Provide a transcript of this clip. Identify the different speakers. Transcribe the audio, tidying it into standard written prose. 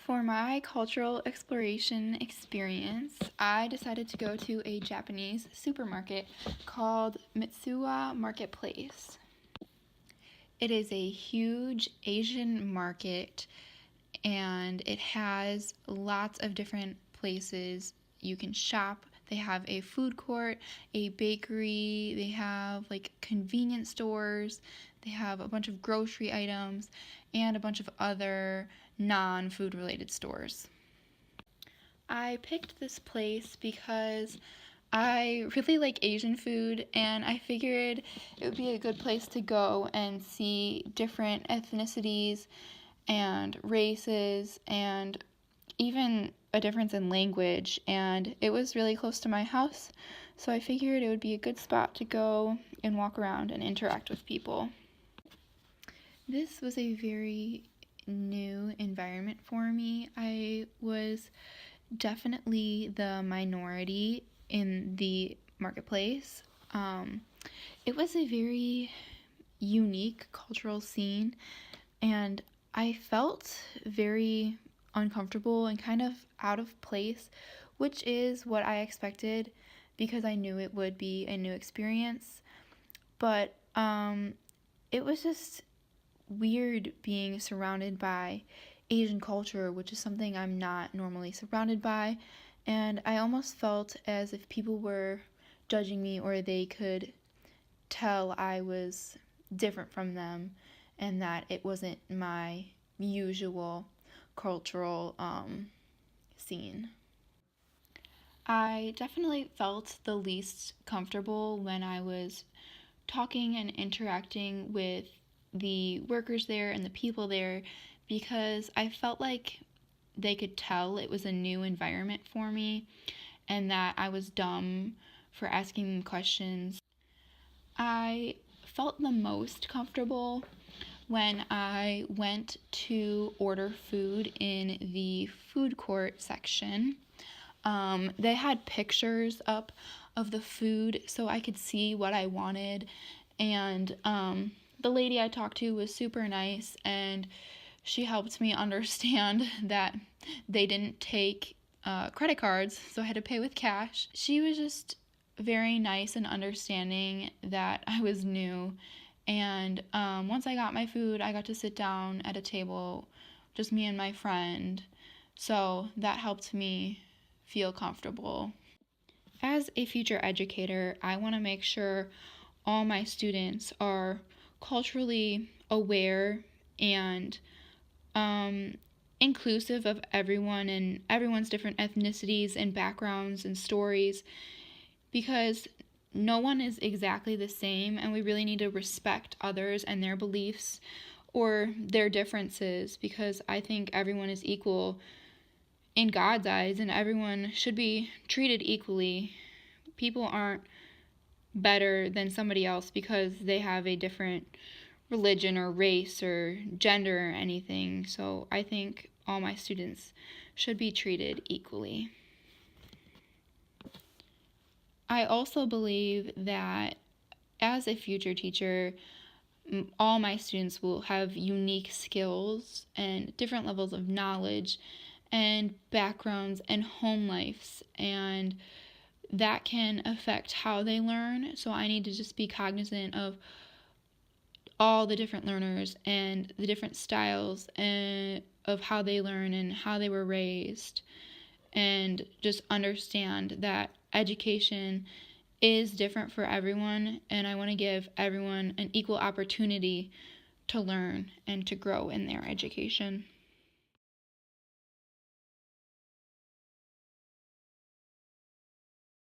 Speaker 1: For my cultural exploration experience, I decided to go to a Japanese supermarket called Mitsuwa Marketplace. It is a huge Asian market and it has lots of different places you can shop. They have a food court, a bakery, they have like convenience stores, they have a bunch of grocery items, and a bunch of other non-food related stores. I picked this place because I really like Asian food and I figured it would be a good place to go and see different ethnicities and races and even a difference in language, and it was really close to my house, so I figured it would be a good spot to go and walk around and interact with people. This was a very new environment for me. I was definitely the minority in the marketplace. It was a very unique cultural scene, and I felt very uncomfortable and kind of out of place, which is what I expected because I knew it would be a new experience. But it was just weird being surrounded by Asian culture, which is something I'm not normally surrounded by, and I almost felt as if people were judging me or they could tell I was different from them and that it wasn't my usual cultural scene. I definitely felt the least comfortable when I was talking and interacting with the workers there and the people there because I felt like they could tell it was a new environment for me and that I was dumb for asking them questions. I felt the most comfortable when I went to order food in the food court section. They had pictures up of the food so I could see what I wanted, and the lady I talked to was super nice and she helped me understand that they didn't take credit cards, so I had to pay with cash. She was just very nice and understanding that I was new. And once I got my food, I got to sit down at a table, just me and my friend. So that helped me feel comfortable. As a future educator, I want to make sure all my students are culturally aware and inclusive of everyone and everyone's different ethnicities and backgrounds and stories, because no one is exactly the same, and we really need to respect others and their beliefs or their differences, because I think everyone is equal in God's eyes and everyone should be treated equally. People aren't better than somebody else because they have a different religion or race or gender or anything. So I think all my students should be treated equally. I also believe that as a future teacher, all my students will have unique skills and different levels of knowledge and backgrounds and home lives, and that can affect how they learn. So I need to just be cognizant of all the different learners and the different styles and of how they learn and how they were raised, and just understand that education is different for everyone, and I want to give everyone an equal opportunity to learn and to grow in their education.